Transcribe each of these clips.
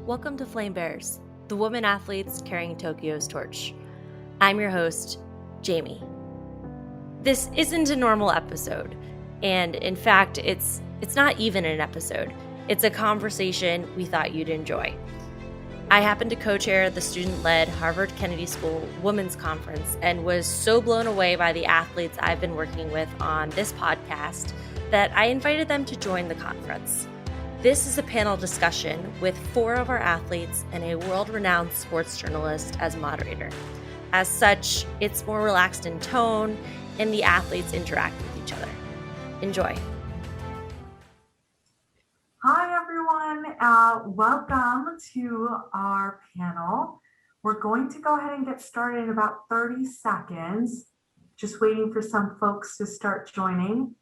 Welcome to Flame Bearers, the women athletes carrying Tokyo's torch. I'm your host, Jamie. This isn't a normal episode, and in fact, it's not even an episode. It's a conversation we thought you'd enjoy. I happen to co-chair the student-led Harvard Kennedy School Women's Conference and was so blown away by the athletes I've been working with on this podcast that I invited them to join the conference. This is a panel discussion with 4 of our athletes and a world-renowned sports journalist as moderator. As such, it's more relaxed in tone, and the athletes interact with each other. Enjoy. Hi, everyone. Welcome to our panel. We're going to go ahead and get started in about 30 seconds. Just waiting for some folks to start joining.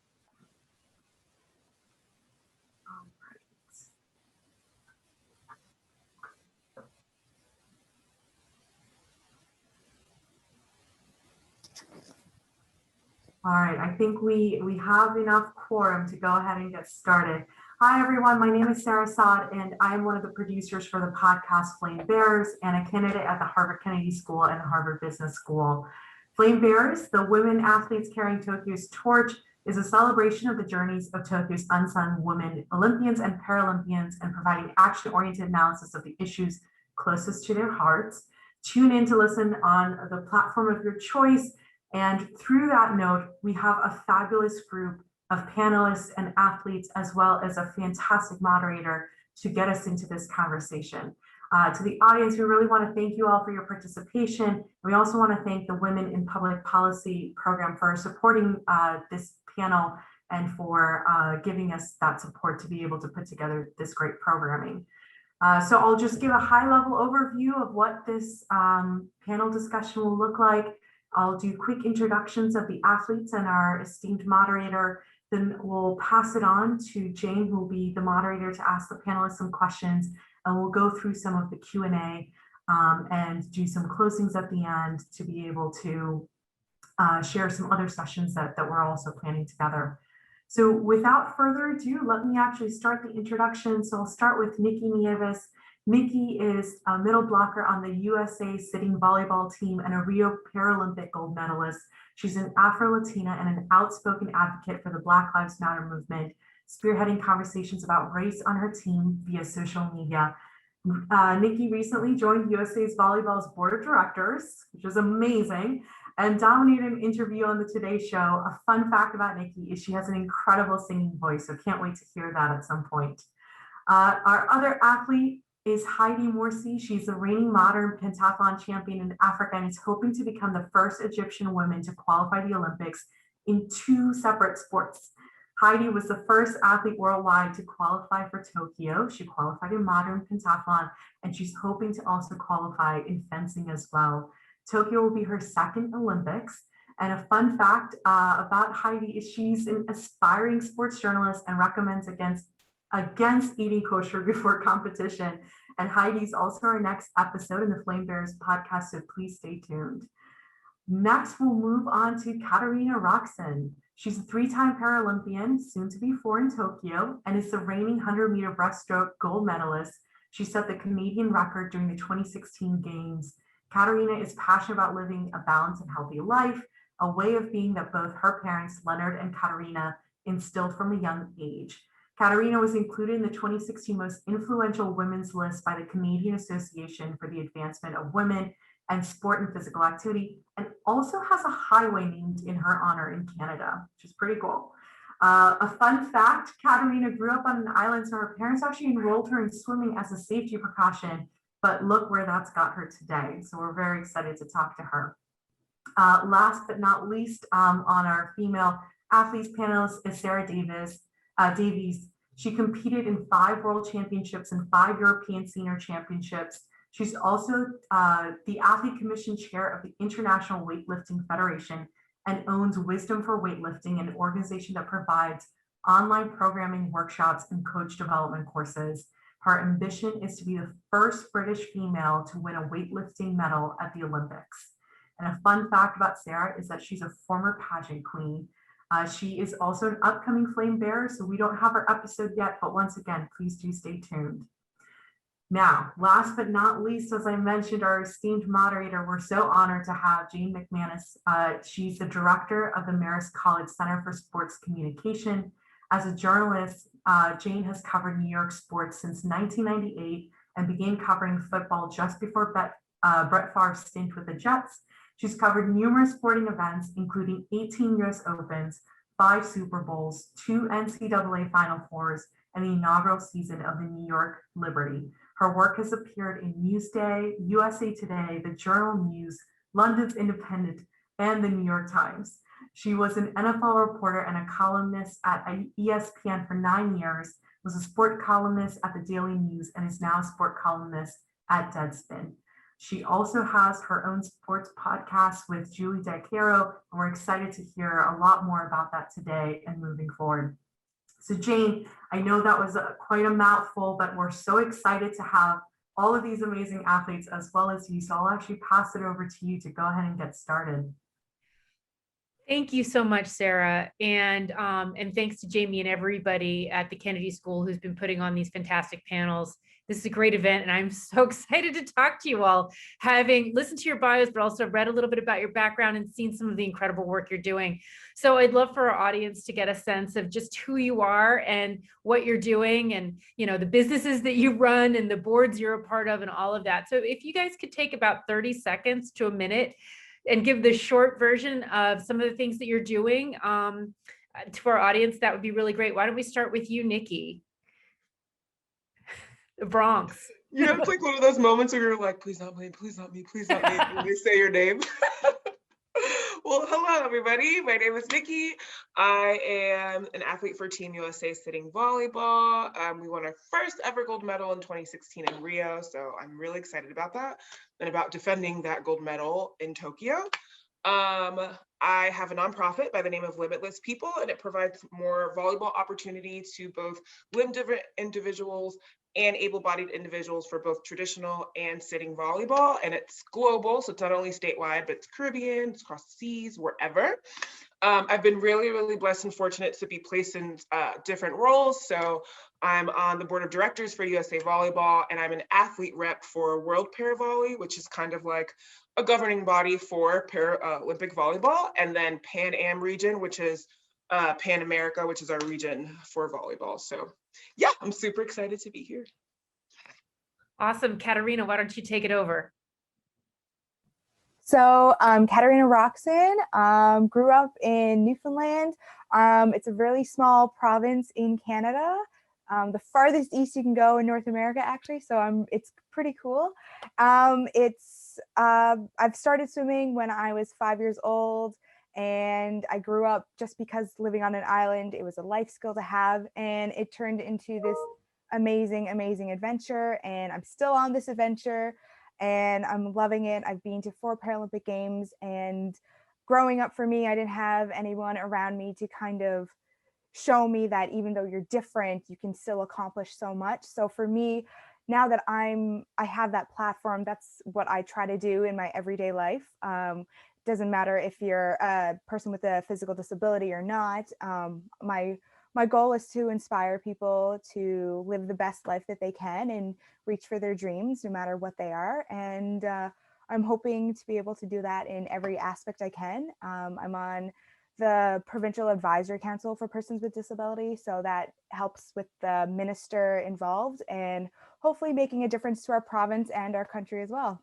All right, I think we have enough quorum to go ahead and get started. Hi, everyone. My name is Sara Asad, and I am one of the producers for the podcast Flame Bearers and a candidate at the Harvard Kennedy School and the Harvard Business School. Flame Bearers, the women athletes carrying Tokyo's torch, is a celebration of the journeys of Tokyo's unsung women Olympians and Paralympians and providing action-oriented analysis of the issues closest to their hearts. Tune in to listen on the platform of your choice. And through that note, we have a fabulous group of panelists and athletes, as well as a fantastic moderator to get us into this conversation. To the audience, we really want to thank you all for your participation. We also want to thank the Women in Public Policy program for supporting this panel and for giving us that support to be able to put together this great programming. So I'll just give a high-level overview of what this panel discussion will look like. I'll do quick introductions of the athletes and our esteemed moderator. Then we'll pass it on to Jane, who will be the moderator, to ask the panelists some questions. And we'll go through some of the Q&A and do some closings at the end to be able to share some other sessions that we're also planning together. So without further ado, let me actually start the introduction. So I'll start with Nicky Nieves. Nicky is a middle blocker on the USA sitting volleyball team and a Rio Paralympic gold medalist. She's an Afro-Latina and an outspoken advocate for the Black Lives Matter movement, spearheading conversations about race on her team via social media. Nicky recently joined USA's volleyball's board of directors, which is amazing, and dominated an interview on the Today Show. A fun fact about Nicky is she has an incredible singing voice, so can't wait to hear that at some point. Our other athlete is Heidi Morsi. She's the reigning modern pentathlon champion in Africa and is hoping to become the first Egyptian woman to qualify the Olympics in 2 separate sports. Heidi was the first athlete worldwide to qualify for Tokyo. She qualified in modern pentathlon, and she's hoping to also qualify in fencing as well. Tokyo will be her 2nd Olympics. And a fun fact about Heidi is she's an aspiring sports journalist and recommends against eating kosher before competition. And Heidi's also our next episode in the Flame Bearers podcast, so please stay tuned. Next, we'll move on to Katarina Roxon. She's a 3-time Paralympian, soon to be 4 in Tokyo, and is the reigning 100-meter breaststroke gold medalist. She set the Canadian record during the 2016 Games. Katarina is passionate about living a balanced and healthy life, a way of being that both her parents, Leonard and Katarina, instilled from a young age. Katarina was included in the 2016 most influential women's list by the Canadian Association for the Advancement of Women and Sport and Physical Activity, and also has a highway named in her honor in Canada, which is pretty cool. A fun fact, Katarina grew up on an island, so her parents actually enrolled her in swimming as a safety precaution, but look where that's got her today. So we're very excited to talk to her. Last but not least, on our female athletes panelist is Sara Davies. She competed in 5 world championships and 5 European senior championships. She's also the athlete commission chair of the International Weightlifting Federation and owns Wisdom for Weightlifting, an organization that provides online programming, workshops, and coach development courses. Her ambition is to be the first British female to win a weightlifting medal at the Olympics. And a fun fact about Sara is that she's a former pageant queen. She is also an upcoming Flame Bearer, so we don't have her episode yet, but once again, please do stay tuned. Now, last but not least, as I mentioned, our esteemed moderator, we're so honored to have Jane McManus. She's the director of the Marist College Center for Sports Communication. As a journalist, Jane has covered New York sports since 1998 and began covering football just before Brett Favre's stint with the Jets. She's covered numerous sporting events, including 18 US Opens, 5 Super Bowls, 2 NCAA Final Fours, and the inaugural season of the New York Liberty. Her work has appeared in Newsday, USA Today, the Journal News, London's Independent, and the New York Times. She was an NFL reporter and a columnist at ESPN for 9 years, was a sport columnist at the Daily News, and is now a sport columnist at Deadspin. She also has her own sports podcast with Julie DeCaro, and we're excited to hear a lot more about that today and moving forward. So Jane, I know that was quite a mouthful, but we're so excited to have all of these amazing athletes as well as you. So I'll actually pass it over to you to go ahead and get started. Thank you so much, Sarah. And thanks to Jamie and everybody at the Kennedy School who's been putting on these fantastic panels. This is a great event, and I'm so excited to talk to you all, having listened to your bios, but also read a little bit about your background and seen some of the incredible work you're doing. So I'd love for our audience to get a sense of just who you are and what you're doing, and the businesses that you run and the boards you're a part of and all of that. So if you guys could take about 30 seconds to a minute and give the short version of some of the things that you're doing to our audience, that would be really great. Why don't we start with you, Nikki? The Bronx. It's like one of those moments where you're like, please not me, please not me, please not me. And they say your name. Well, hello, everybody. My name is Nikki. I am an athlete for Team USA sitting volleyball. We won our first ever gold medal in 2016 in Rio, so I'm really excited about that and about defending that gold medal in Tokyo. I have a nonprofit by the name of Limitless People, and it provides more volleyball opportunity to both limb-different individuals and able-bodied individuals for both traditional and sitting volleyball. And it's global, so it's not only statewide, but it's Caribbean, it's across the seas, wherever. I've been really, really blessed and fortunate to be placed in different roles. So I'm on the board of directors for USA Volleyball, and I'm an athlete rep for World Paravolley, which is kind of like a governing body for Paralympic volleyball, and then Pan Am region, which is Pan America, which is our region for volleyball. So yeah, I'm super excited to be here. Awesome. Katarina, why don't you take it over? So I'm Katarina Roxon, grew up in Newfoundland. It's a really small province in Canada, the farthest east you can go in North America, actually. So it's pretty cool. I've started swimming when I was 5 years old, and I grew up just because living on an island, it was a life skill to have, and it turned into this amazing, amazing adventure. And I'm still on this adventure, and I'm loving it. I've been to 4 Paralympic Games, and growing up for me, I didn't have anyone around me to kind of show me that even though you're different, you can still accomplish so much. So for me, now that I have that platform, that's what I try to do in my everyday life. Doesn't matter if you're a person with a physical disability or not. My goal is to inspire people to live the best life that they can and reach for their dreams, no matter what they are. And I'm hoping to be able to do that in every aspect I can. I'm on the Provincial Advisory Council for Persons with Disability, so that helps with the minister involved and hopefully making a difference to our province and our country as well.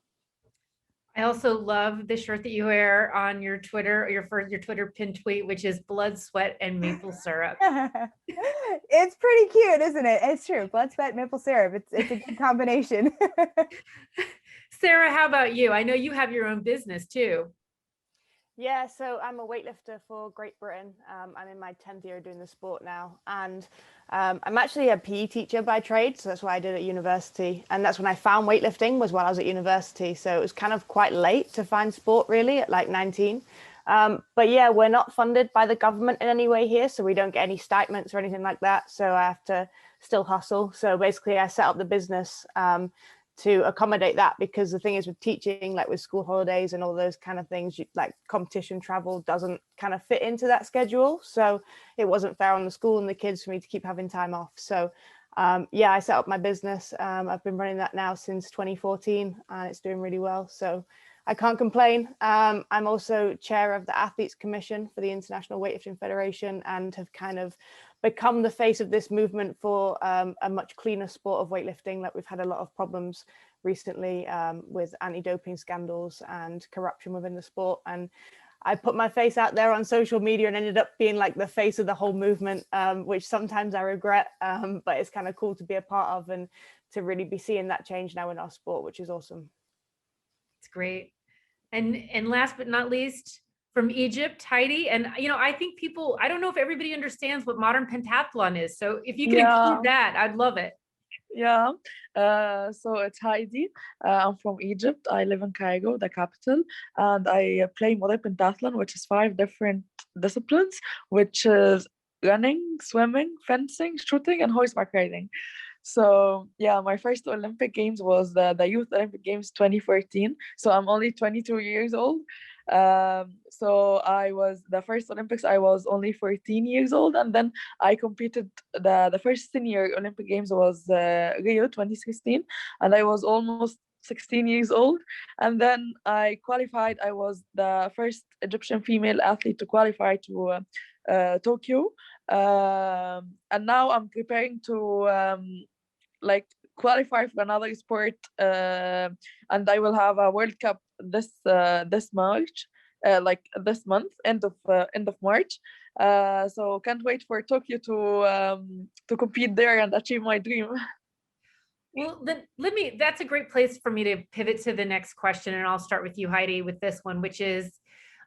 I also love the shirt that you wear on your Twitter, your Twitter pin tweet, which is blood, sweat, and maple syrup. It's pretty cute, isn't it? It's true. Blood, sweat, maple syrup. It's a good combination. Sarah, how about you? I know you have your own business too. Yeah, so I'm a weightlifter for Great Britain. I'm in my 10th year doing the sport now, and I'm actually a PE teacher by trade, so that's what I did at university. And that's when I found weightlifting, was while I was at university. So it was kind of quite late to find sport, really, at like 19. But yeah, we're not funded by the government in any way here, so we don't get any stipends or anything like that. So I have to still hustle. So basically I set up the business to accommodate that, because the thing is with teaching, like with school holidays and all those kind of things, like competition travel doesn't kind of fit into that schedule. So it wasn't fair on the school and the kids for me to keep having time off. So yeah, I set up my business. I've been running that now since 2014 and it's doing really well. So I can't complain. I'm also chair of the Athletes Commission for the International Weightlifting Federation and have kind of become the face of this movement for a much cleaner sport of weightlifting. Like we've had a lot of problems recently with anti-doping scandals and corruption within the sport. And I put my face out there on social media and ended up being like the face of the whole movement, which sometimes I regret, but it's kind of cool to be a part of and to really be seeing that change now in our sport, which is awesome. It's great. And last but not least, from Egypt, Heidi. And I think people, I don't know if everybody understands what modern pentathlon is. So if you can include that, I'd love it. Yeah, so it's Heidi. I'm from Egypt. I live in Cairo, the capital, and I play modern pentathlon, which is 5 different disciplines, which is running, swimming, fencing, shooting, and horseback riding. So yeah, my first Olympic Games was the Youth Olympic Games 2014. So I'm only 22 years old. So I was the first Olympics, I was only 14 years old, and then I competed the first senior Olympic Games was Rio 2016, and I was almost 16 years old. And then I qualified. I was the first Egyptian female athlete to qualify to Tokyo. And now I'm preparing to like qualify for another sport, and I will have a World Cup this March, like this month, end of March. So can't wait for Tokyo to compete there and achieve my dream. Well, then that's a great place for me to pivot to the next question. And I'll start with you, Heidi, with this one, which is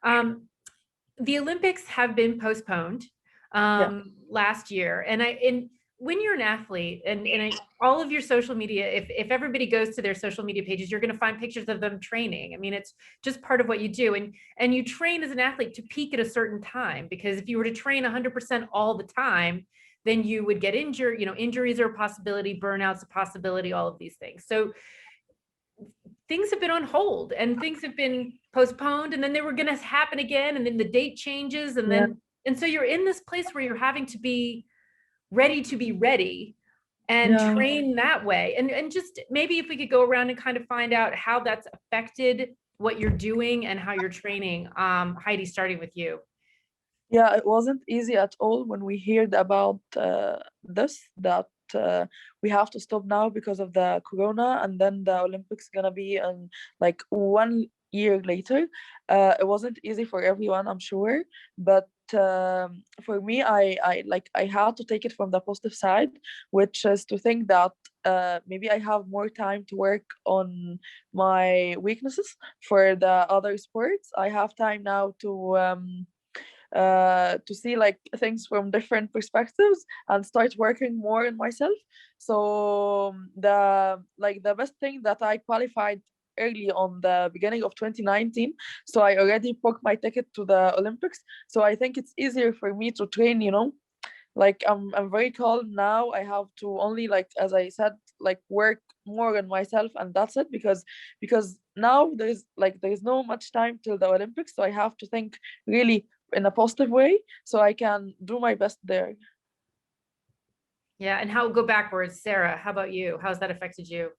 the Olympics have been postponed last year. And when you're an athlete and all of your social media, if everybody goes to their social media pages, you're going to find pictures of them training. I mean, it's just part of what you do. And you train as an athlete to peak at a certain time, because if you were to train 100% all the time, then you would get injured. Injuries are a possibility, burnout's a possibility, all of these things. So things have been on hold and things have been postponed, and then they were going to happen again. And then the date changes. And so you're in this place where you're having to be ready and train that way. And just maybe if we could go around and kind of find out how that's affected what you're doing and how you're training. Heidi, starting with you. Yeah, it wasn't easy at all when we heard about that we have to stop now because of the corona, and then the Olympics gonna be in like 1 year later. It wasn't easy for everyone, I'm sure, but for me, I had to take it from the positive side, which is to think that maybe I have more time to work on my weaknesses for the other sports. I have time now to see like things from different perspectives and start working more on myself. So the best thing that I qualified early on the beginning of 2019, so I already booked my ticket to the Olympics. So I think it's easier for me to train, like I'm very calm now. I have to only, like as I said, like work more on myself, and that's it, because now there's no much time till the Olympics, so I have to think really in a positive way so I can do my best there. Yeah, and how go backwards, Sarah, how about you? How's that affected you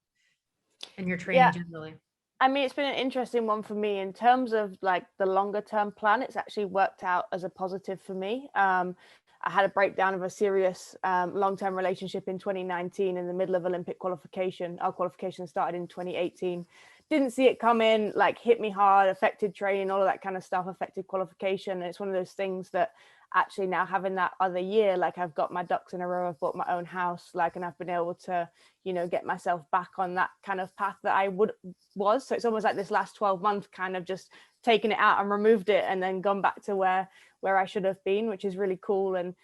and your training generally? I mean, it's been an interesting one for me in terms of like the longer term plan. It's actually worked out as a positive for me. I had a breakdown of a serious long-term relationship in 2019 in the middle of Olympic qualification. Our qualification started in 2018. Didn't see it come in, like hit me hard, affected training, all of that kind of stuff, affected qualification. And it's one of those things that actually now having that other year, like I've got my ducks in a row, I've bought my own house, like, and I've been able to, get myself back on that kind of path that I was. So it's almost like this last 12 months kind of just taken it out and removed it and then gone back to where I should have been, which is really cool. And,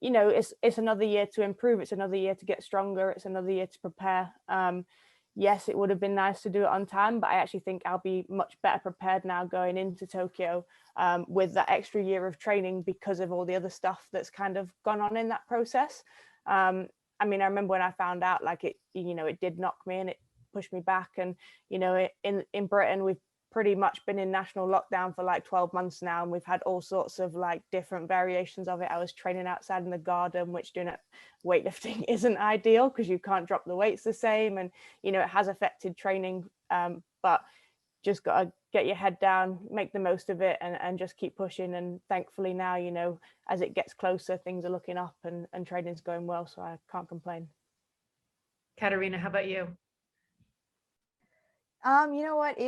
it's another year to improve. It's another year to get stronger. It's another year to prepare. Yes, it would have been nice to do it on time, but I actually think I'll be much better prepared now going into Tokyo with that extra year of training because of all the other stuff that's kind of gone on in that process. I mean, I remember when I found out, like it did knock me and it pushed me back. And, in Britain, we've pretty much been in national lockdown for like 12 months now, and we've had all sorts of like different variations of it. I was training outside in the garden, which doing it weightlifting isn't ideal because you can't drop the weights the same, and you know, it has affected training, but just got to get your head down, make the most of it, and just keep pushing. And thankfully now, you know, as it gets closer, things are looking up and training's going well, so I can't complain. Katarina, how about you? You know what?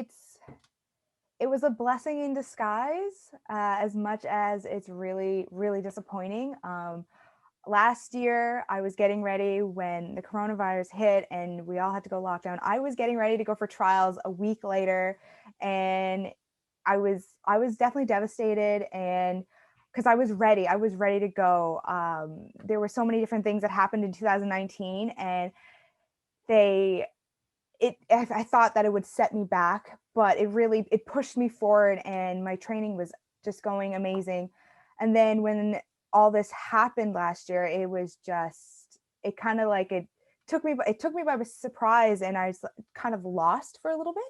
It was a blessing in disguise, as much as it's really, really disappointing. Last year, I was getting ready when the coronavirus hit and we all had to go lockdown. I was getting ready to go for trials a week later, and I was definitely devastated, and because I was ready to go. There were so many different things that happened in 2019, and I thought that it would set me back, but it pushed me forward, and my training was just going amazing. And then when all this happened last year, it was just, it kind of like, it took me by surprise, and I was kind of lost for a little bit.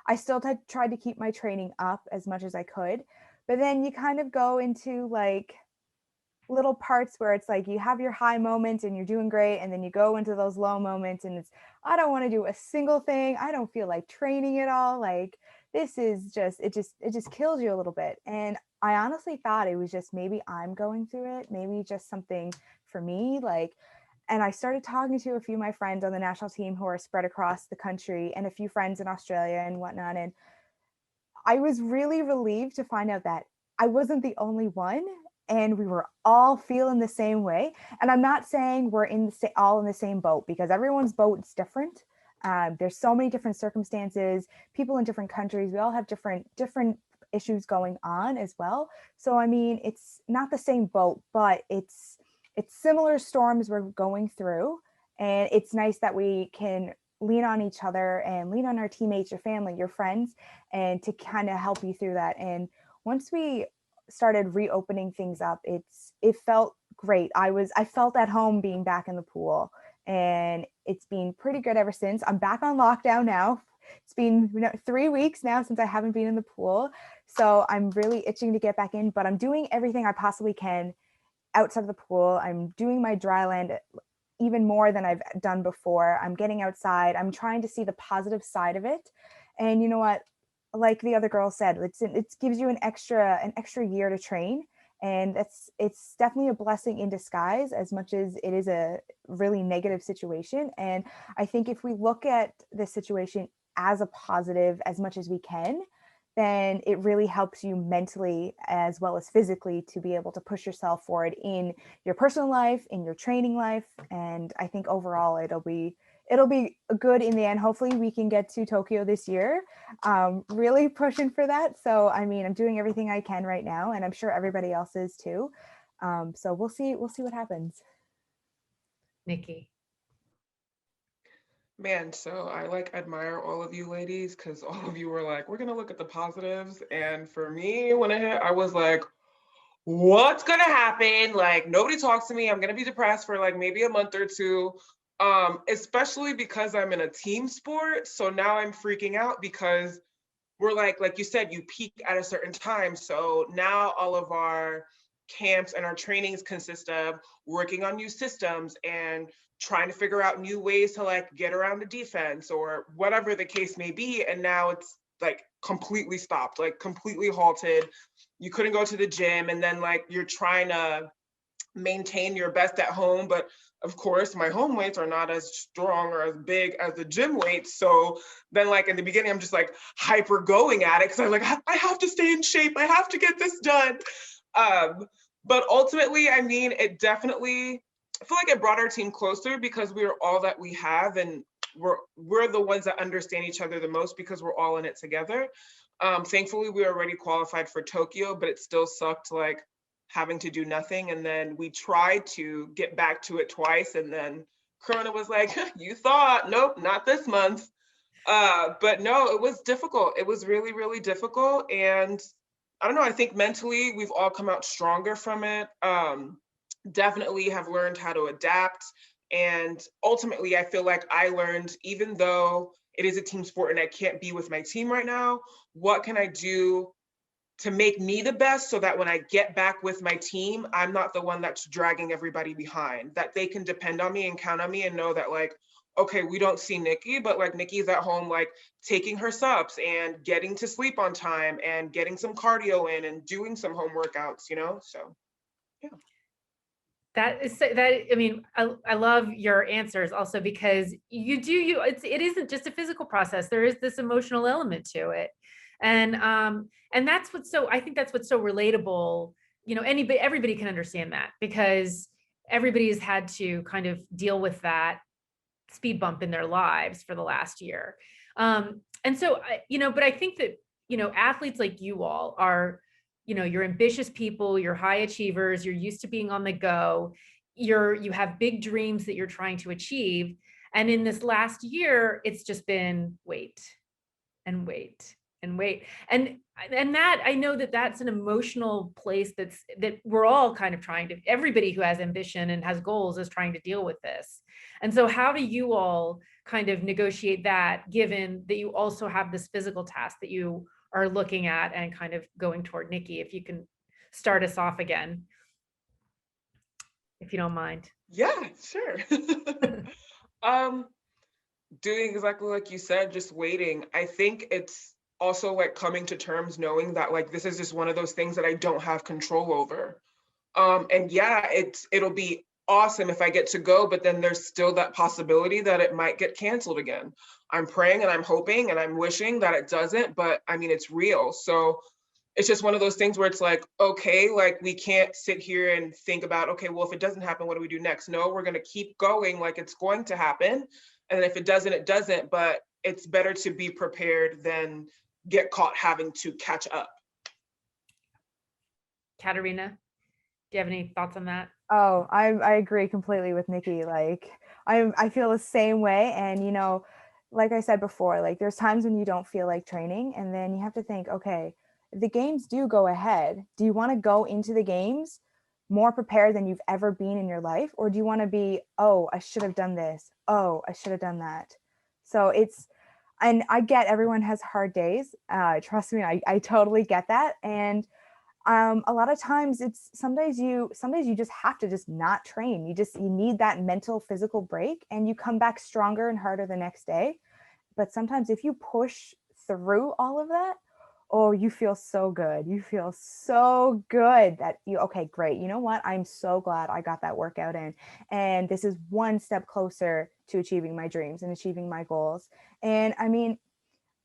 I still tried to keep my training up as much as I could, but then you kind of go into like little parts where it's like you have your high moments and you're doing great, and then you go into those low moments and it's, I don't want to do a single thing, I don't feel like training at all, like this is just, it just kills you a little bit. And I honestly thought it was just maybe I'm going through it, maybe just something for me, like, and I started talking to a few of my friends on the national team who are spread across the country, and a few friends in Australia and whatnot, and I was really relieved to find out that I wasn't the only one, and we were all feeling the same way. And I'm not saying we're all in the same boat, because everyone's boat is different. There's so many different circumstances, people in different countries. We all have different issues going on as well. So I mean, it's not the same boat, but it's similar storms we're going through, and it's nice that we can lean on each other and lean on our teammates, your family, your friends, and to kind of help you through that. And once we started reopening things up, it felt great. I felt at home being back in the pool, and it's been pretty good ever since. I'm back on lockdown now. It's been 3 weeks now since I haven't been in the pool, so I'm really itching to get back in, but I'm doing everything I possibly can outside of the pool. I'm doing my dry land even more than I've done before. I'm getting outside. I'm trying to see the positive side of it. And you know what? Like the other girl said, it gives you an extra year to train. And it's definitely a blessing in disguise, as much as it is a really negative situation. And I think if we look at this situation as a positive as much as we can, then it really helps you mentally as well as physically to be able to push yourself forward in your personal life, in your training life. And I think overall it'll be good in the end. Hopefully we can get to Tokyo this year. Really pushing for that. So I mean, I'm doing everything I can right now, and I'm sure everybody else is too. So we'll see what happens. Nikki. Man, so I like admire all of you ladies, because all of you were like, we're gonna look at the positives. And for me, when it hit, I was like, what's gonna happen? Like, nobody talks to me. I'm gonna be depressed for like maybe a month or two. Especially because I'm in a team sport. So now I'm freaking out, because we're like you said, you peak at a certain time. So now all of our camps and our trainings consist of working on new systems and trying to figure out new ways to like get around the defense or whatever the case may be. And now it's like completely stopped, like completely halted. You couldn't go to the gym, and then like you're trying to maintain your best at home, but of course my home weights are not as strong or as big as the gym weights. So then like in the beginning, I'm just like hyper going at it, because I'm like, I have to stay in shape, I have to get this done. But ultimately, I mean, it definitely, I feel like it brought our team closer, because we are all that we have, and we're the ones that understand each other the most, because we're all in it together. Thankfully, we already qualified for Tokyo, but it still sucked like having to do nothing. And then we tried to get back to it twice, and then Corona was like, you thought, nope, not this month. But no, it was difficult. It was really, really difficult. And I don't know, I think mentally we've all come out stronger from it. Definitely have learned how to adapt. And ultimately, I feel like I learned, even though it is a team sport and I can't be with my team right now. What can I do to make me the best so that when I get back with my team, I'm not the one that's dragging everybody behind, that they can depend on me and count on me and know that like, okay, we don't see Nikki, but like Nikki's at home, like taking her subs and getting to sleep on time and getting some cardio in and doing some home workouts, you know? So, yeah. I mean, I love your answers also because it isn't just a physical process. There is this emotional element to it. And that's I think that's what's so relatable. You know, everybody can understand that because everybody has had to kind of deal with that speed bump in their lives for the last year. And so, but I think that, athletes like you all are, you're ambitious people, you're high achievers, you're used to being on the go, you have big dreams that you're trying to achieve. And in this last year, it's just been wait and wait and wait. And that, I know that that's an emotional place that we're all kind of everybody who has ambition and has goals is trying to deal with this. And so how do you all kind of negotiate that, given that you also have this physical task that you are looking at and kind of going toward? Nikki, if you can start us off again, if you don't mind. Yeah, sure. Doing exactly like you said, just waiting. I think it's also like coming to terms knowing that like this is just one of those things that I don't have control over. And yeah, it'll be awesome if I get to go, but then there's still that possibility that it might get canceled again. I'm praying and I'm hoping and I'm wishing that it doesn't, but I mean, it's real. So it's just one of those things where it's like, okay, like we can't sit here and think about, okay, well, if it doesn't happen, what do we do next? No, we're going to keep going like it's going to happen. And if it doesn't, it doesn't, but it's better to be prepared than get caught having to catch up. Katarina, do you have any thoughts on that? Oh, I agree completely with Nikki. Like I feel the same way. And like I said before, like there's times when you don't feel like training, and then you have to think, okay, if the games do go ahead, do you want to go into the games more prepared than you've ever been in your life? Or do you want to be, oh, I should have done this. Oh, I should have done that. So and I get everyone has hard days. Trust me, I totally get that. And a lot of times some days you just have to just not train. You need that mental, physical break, and you come back stronger and harder the next day. But sometimes if you push through all of that, oh, you feel so good. You feel so good that okay, great. You know what? I'm so glad I got that workout in. And this is one step closer to achieving my dreams and achieving my goals. And I mean,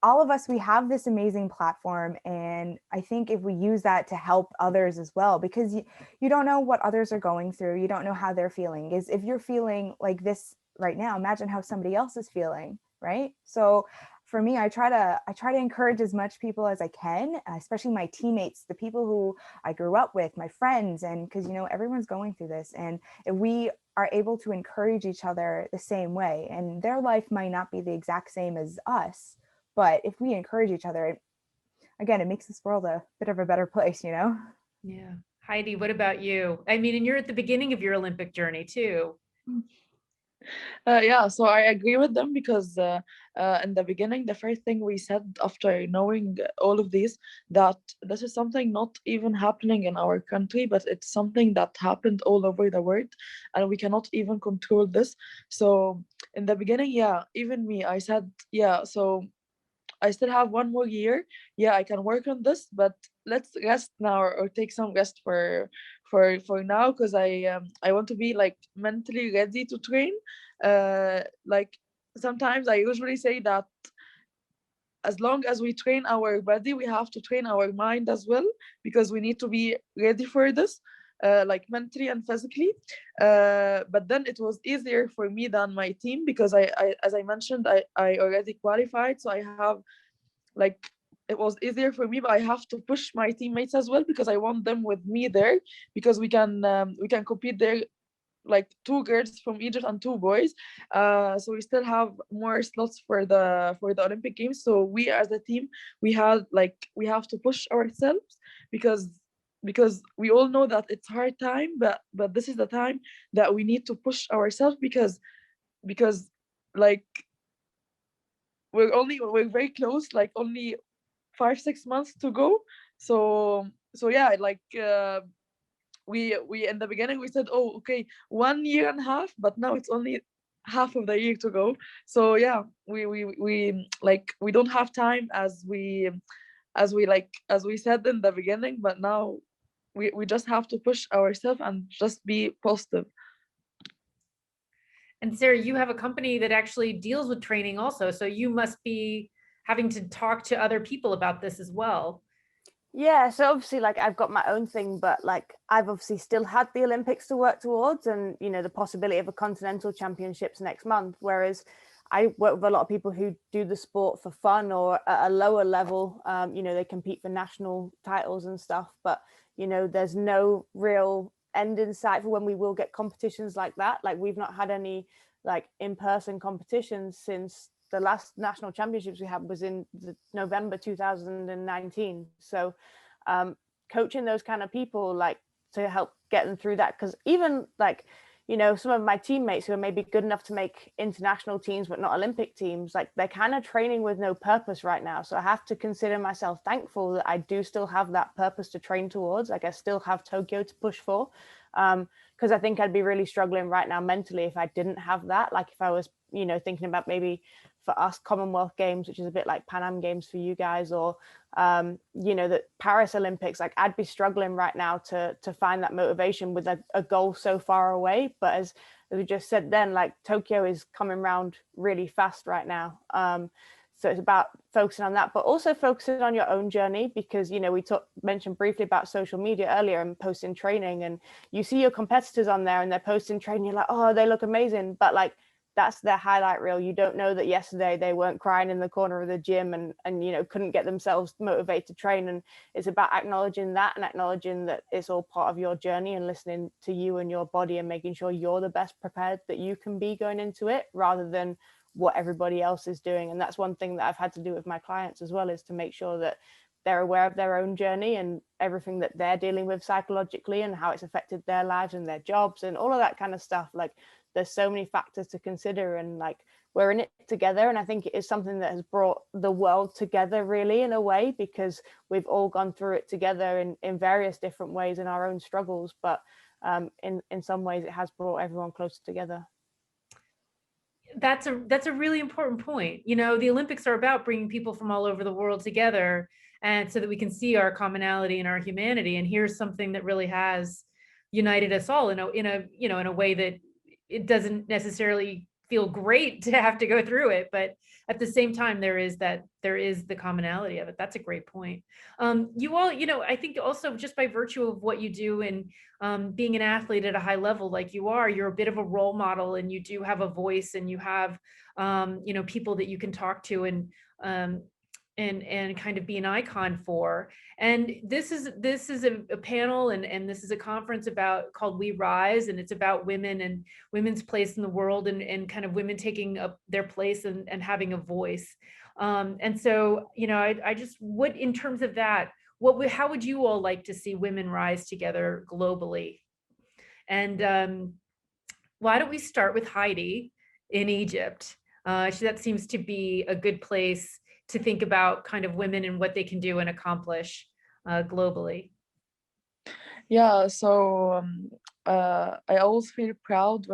all of us, we have this amazing platform. And I think if we use that to help others as well, because you don't know what others are going through. You don't know how they're feeling. If you're feeling like this right now, imagine how somebody else is feeling, right? So for me, I try to encourage as much people as I can, especially my teammates, the people who I grew up with, my friends, and because everyone's going through this, and if we are able to encourage each other the same way, and their life might not be the exact same as us, but if we encourage each other, again, it makes this world a bit of a better place, Yeah. Heidi, what about you? I mean, and you're at the beginning of your Olympic journey too. Yeah, so I agree with them because in the beginning, the first thing we said after knowing all of these, that this is something not even happening in our country, but it's something that happened all over the world, and we cannot even control this. So in the beginning, yeah, even me, I said, yeah, so I still have one more year. Yeah, I can work on this, but let's rest now, or take some rest for now, because I want to be like mentally ready to train. Like sometimes I usually say that as long as we train our body, we have to train our mind as well, because we need to be ready for this, like mentally and physically. But then it was easier for me than my team, because I as I mentioned, I already qualified, so I have like, it was easier for me, but I have to push my teammates as well, because I want them with me there, because we can compete there, like 2 girls from Egypt and 2 boys. So we still have more slots for the Olympic Games. So we as a team, we have to push ourselves, because we all know that it's hard time, but this is the time that we need to push ourselves, because like we're very close, like only 5-6 months to go. So yeah, like we in the beginning we said, oh, okay, 1 year and a half, but now it's only half of the year to go. So yeah, we like we don't have time as we said in the beginning, but now we just have to push ourselves and just be positive. And Sarah, you have a company that actually deals with training also, so you must be having to talk to other people about this as well. Yeah, so obviously, like, I've got my own thing, but like I've obviously still had the Olympics to work towards, and the possibility of a continental championships next month. Whereas I work with a lot of people who do the sport for fun or at a lower level. They compete for national titles and stuff, but there's no real end in sight for when we will get competitions like that. Like, we've not had any like in-person competitions since the last national championships we had was in November 2019. So coaching those kind of people, like, to help get them through that, because even like some of my teammates who are maybe good enough to make international teams but not Olympic teams, like, they're kind of training with no purpose right now. So I have to consider myself thankful that I do still have that purpose to train towards. Like, I still have Tokyo to push for, because I think I'd be really struggling right now mentally if I didn't have that. Like, if I was thinking about maybe for us Commonwealth Games, which is a bit like Pan Am Games for you guys, or the Paris Olympics, like, I'd be struggling right now to find that motivation with a goal so far away. But as we just said then, like, Tokyo is coming around really fast right now. So it's about focusing on that, but also focusing on your own journey, because we mentioned briefly about social media earlier and posting training, and you see your competitors on there and they're posting training, you're like, oh, they look amazing, but like, that's their highlight reel. You don't know that yesterday they weren't crying in the corner of the gym and couldn't get themselves motivated to train. And it's about acknowledging that and acknowledging that it's all part of your journey, and listening to you and your body and making sure you're the best prepared that you can be going into it, rather than what everybody else is doing. And that's one thing that I've had to do with my clients as well, is to make sure that they're aware of their own journey and everything that they're dealing with psychologically and how it's affected their lives and their jobs and all of that kind of stuff. Like, there's so many factors to consider, and like, we're in it together. And I think it is something that has brought the world together, really, in a way, because we've all gone through it together in various different ways in our own struggles. But in some ways, it has brought everyone closer together. That's a really important point. The Olympics are about bringing people from all over the world together, and so that we can see our commonality and our humanity. And here's something that really has united us all in a way that it doesn't necessarily feel great to have to go through it, but at the same time, there is the commonality of it. That's a great point. You all, I think also just by virtue of what you do and being an athlete at a high level like you are, you're a bit of a role model, and you do have a voice, and you have people that you can talk to and kind of be an icon for. And this is a panel and this is a conference called We Rise, and it's about women and women's place in the world, and kind of women taking up their place and having a voice. And so, I just would, in terms of that, how would you all like to see women rise together globally? And why don't we start with Heidi in Egypt? That seems to be a good place to think about kind of women and what they can do and accomplish globally. Yeah, so I always feel proud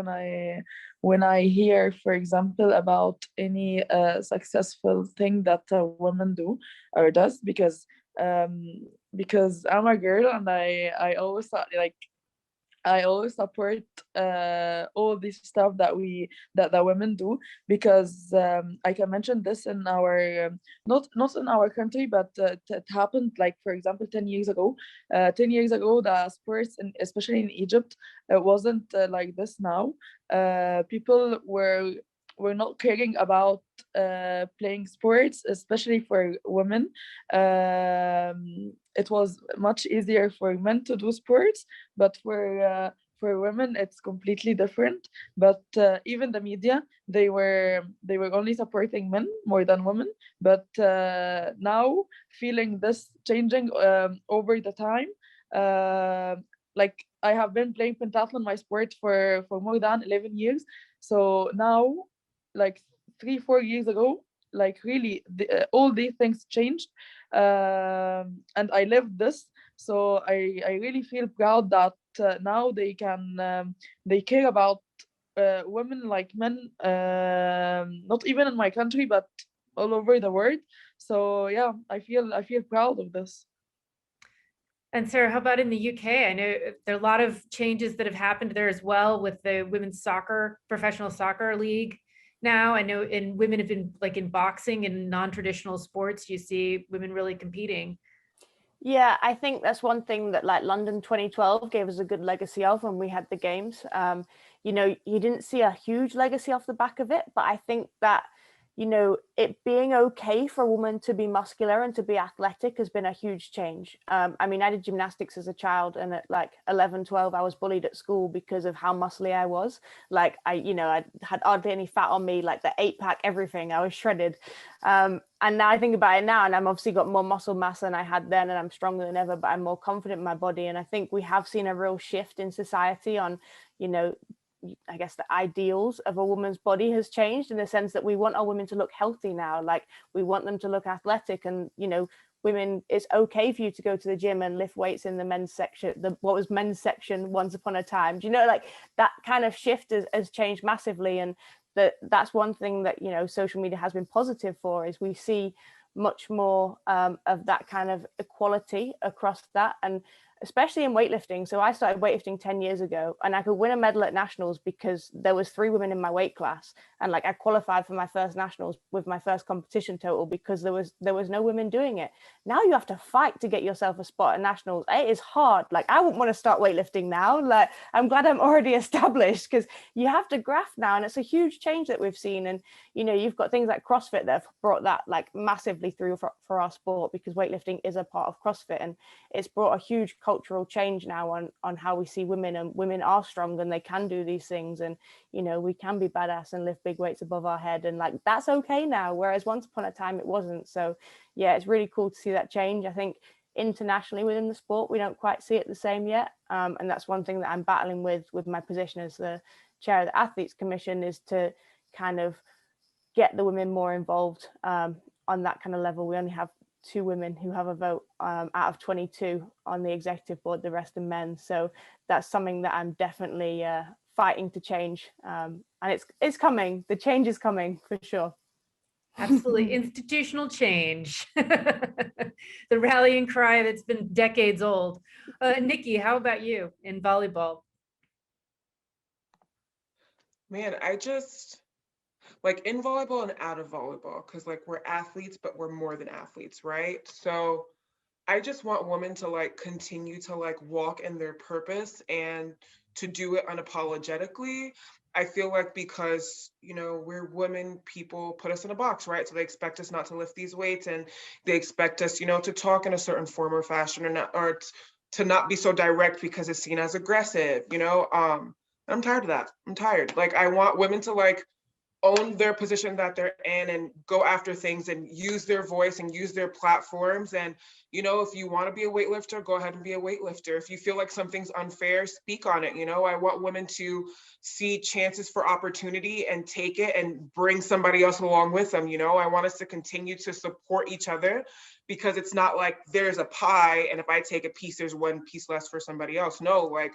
when I hear, for example, about any successful thing that a woman do or does, because I'm a girl, and I always thought, like, I always support all this stuff that the women do, because I can mention this in our not in our country, but it happened, like, for example, 10 years ago. 10 years ago, the sports, especially in Egypt, wasn't like this now. People were not caring about playing sports, especially for women. It was much easier for men to do sports, but for women it's completely different. But even the media, they were only supporting men more than women. But now, feeling this changing over the time, like, I have been playing pentathlon, my sport, for more than 11 years. So now, like 3-4 years ago, like really all these things changed, and I lived this. So I really feel proud that now they care about women like men, not even in my country, but all over the world. So yeah, I feel proud of this. And Sarah, how about in the UK? I know there are a lot of changes that have happened there as well with the women's soccer, professional soccer league. Now I know, and women have been like in boxing and non-traditional sports, you see women really competing. Yeah, I think that's one thing that like London 2012 gave us a good legacy of when we had the games. You know, you didn't see a huge legacy off the back of it, but I think that, you know, it being okay for a woman to be muscular and to be athletic has been a huge change. I mean, I did gymnastics as a child, and at like 11, 12, I was bullied at school because of how muscly I was. Like I had hardly any fat on me, like the 8-pack, everything. I was shredded. And now I think about it now, and I'm obviously got more muscle mass than I had then, and I'm stronger than ever, but I'm more confident in my body. And I think we have seen a real shift in society on, you know, I guess the ideals of a woman's body has changed in the sense that we want our women to look healthy now. Like we want them to look athletic, and, you know, women, it's okay for you to go to the gym and lift weights in the men's section, what was men's section once upon a time. Do you know, like that kind of shift has changed massively. And that's one thing that, you know, social media has been positive for, is we see much more of that kind of equality across that, and especially in weightlifting. So I started weightlifting 10 years ago, and I could win a medal at nationals because there was 3 women in my weight class, and like I qualified for my first nationals with my first competition total because there was no women doing it. Now you have to fight to get yourself a spot at nationals. It is hard. Like I wouldn't want to start weightlifting now. Like I'm glad I'm already established, because you have to graft now, and it's a huge change that we've seen. And you know, you've got things like CrossFit that have brought that like massively through for our sport, because weightlifting is a part of CrossFit, and it's brought a huge cultural change now on how we see women, and women are strong and they can do these things, and you know, we can be badass and lift big weights above our head, and like that's okay now, whereas once upon a time it wasn't. So yeah, it's really cool to see that change. I think internationally within the sport we don't quite see it the same yet, and that's one thing that I'm battling with my position as the chair of the Athletes Commission, is to kind of get the women more involved on that kind of level. We only have 2 women who have a vote out of 22 on the executive board, the rest are men. So that's something that I'm definitely fighting to change, and it's coming. The change is coming for sure. Absolutely. Institutional change. The rallying cry that's been decades old. Nicky, how about you in volleyball? Man, I just like in volleyball and out of volleyball, because like we're athletes, but we're more than athletes, right? So I just want women to like continue to like walk in their purpose and to do it unapologetically. I feel like because, you know, we're women, people put us in a box, right? So they expect us not to lift these weights, and they expect us, you know, to talk in a certain form or fashion, or not, or to not be so direct because it's seen as aggressive, you know? I'm tired of that. I'm tired. Like I want women to like own their position that they're in and go after things and use their voice and use their platforms. And, you know, if you want to be a weightlifter, go ahead and be a weightlifter. If you feel like something's unfair, speak on it. You know, I want women to see chances for opportunity and take it and bring somebody else along with them. You know, I want us to continue to support each other, because it's not like there's a pie and if I take a piece, there's one piece less for somebody else. No, like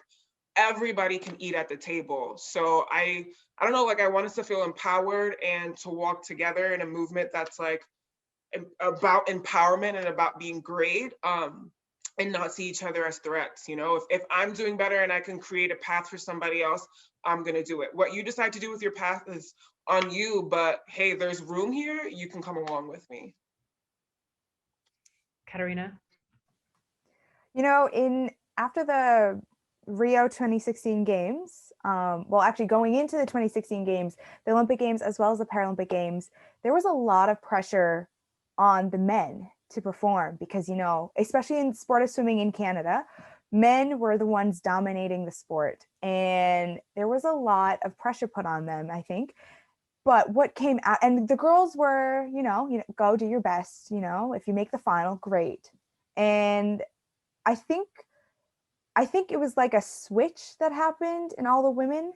everybody can eat at the table. So I don't know, like I want us to feel empowered and to walk together in a movement that's like about empowerment and about being great, and not see each other as threats. You know, if I'm doing better and I can create a path for somebody else, I'm gonna do it. What you decide to do with your path is on you, but hey, there's room here, you can come along with me. Katarina? You know, after the Rio 2016 games, well, actually going into the 2016 games, the Olympic Games as well as the Paralympic Games, there was a lot of pressure on the men to perform because, you know, especially in sport of swimming in Canada, men were the ones dominating the sport, and there was a lot of pressure put on them, I think. But what came out, and the girls were, you know, go do your best, you know, if you make the final, great. And I think it was like a switch that happened in all the women,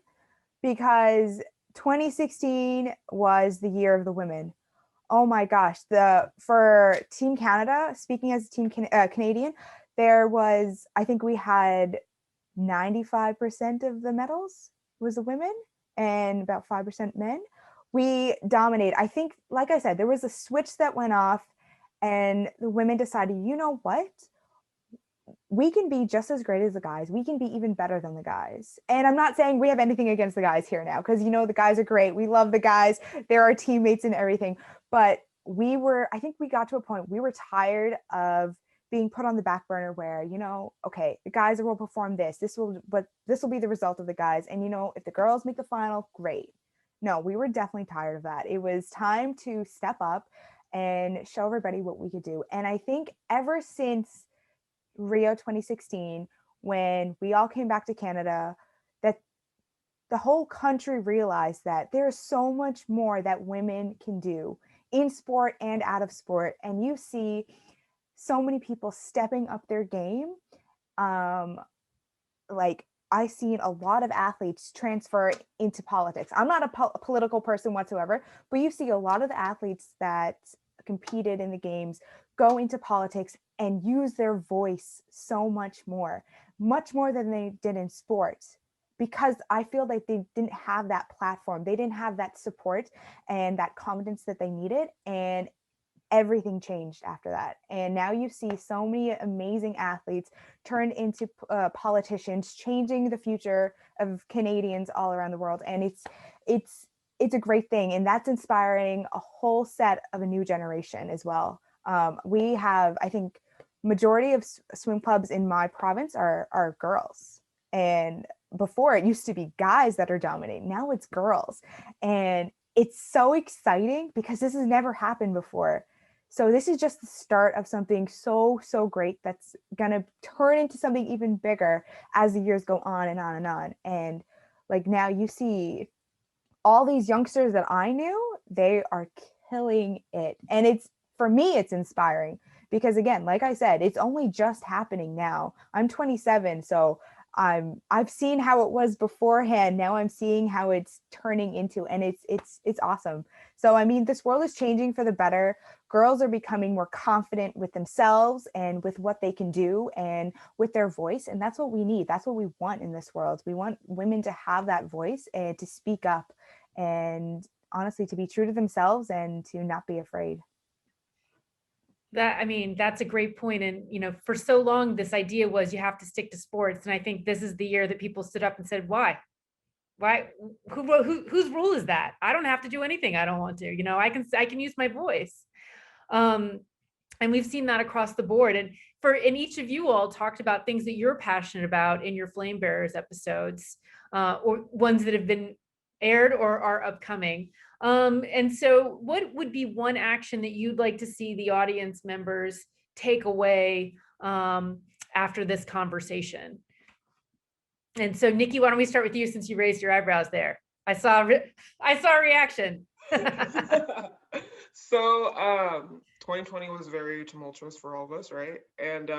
because 2016 was the year of the women. Oh my gosh. For Team Canada, speaking as Team Canadian, I think we had 95% of the medals was the women and about 5% men. We dominate. I think, like I said, there was a switch that went off and the women decided, you know what? We can be just as great as the guys. We can be even better than the guys. And I'm not saying we have anything against the guys here now, because the guys are great. We love the guys. They're our teammates and everything. But I think we got to a point, we were tired of being put on the back burner where, okay, the guys will perform this will be the result of the guys. And if the girls make the final, great. No, we were definitely tired of that. It was time to step up and show everybody what we could do. And I think ever since Rio 2016, when we all came back to Canada, that the whole country realized that there's so much more that women can do in sport and out of sport. And you see so many people stepping up their game. Like I've seen a lot of athletes transfer into politics. I'm not a political person whatsoever, but you see a lot of the athletes that competed in the games go into politics and use their voice so much more than they did in sports, because I feel like they didn't have that platform. They didn't have that support and that confidence that they needed. And everything changed after that. And now you see so many amazing athletes turn into politicians, changing the future of Canadians all around the world. And it's a great thing. And that's inspiring a whole set of a new generation as well. We have, I think, majority of swim clubs in my province are girls. And before it used to be guys that are dominating. Now it's girls. And it's so exciting because this has never happened before. So this is just the start of something so, so great that's going to turn into something even bigger as the years go on and on and on. And like now you see all these youngsters that I knew, they are killing it. And for me, it's inspiring because again, like I said, it's only just happening now. I'm 27, so I've seen how it was beforehand. Now I'm seeing how it's turning into, and it's awesome. So I mean, this world is changing for the better. Girls are becoming more confident with themselves and with what they can do and with their voice. And that's what we need. That's what we want in this world. We want women to have that voice and to speak up and honestly to be true to themselves and to not be afraid. That's a great point. And, for so long, this idea was you have to stick to sports. And I think this is the year that people stood up and said, why? Whose rule is that? I don't have to do anything I don't want to, I can use my voice. And we've seen that across the board. And each of you all talked about things that you're passionate about in your Flame Bearers episodes, or ones that have been aired or are upcoming. And so what would be one action that you'd like to see the audience members take away after this conversation? And so Nicky, why don't we start with you since you raised your eyebrows there? I saw a reaction. So 2020 was very tumultuous for all of us, right? And